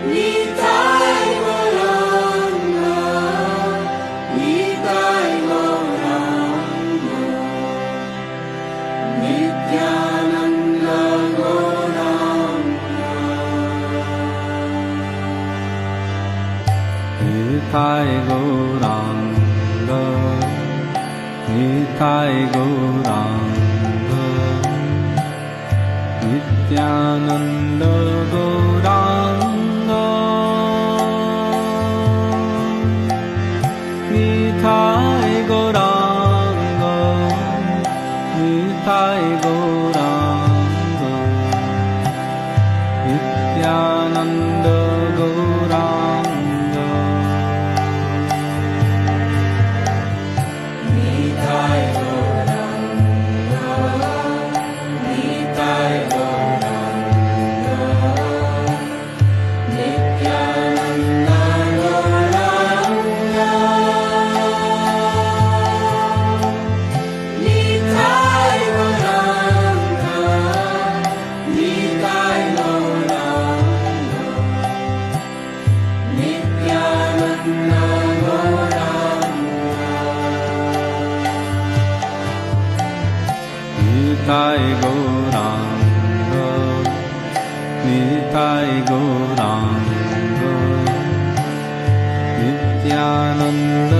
Nitai Gaurang Nitai Gaurang Nityanand Gaurang Nitai Gaurang Nitai Gaurang Nityanand Gaurang Nitai Gaurang Nitai Gaurang Nityanand Gaurang Nitai Gaurang Nitai Gaurang Nityanand Gaurang Nitai Gaurang Nitai Gaurang Nityanand Gaurang Nitai Gaurang Nitai Gaurang Nityanand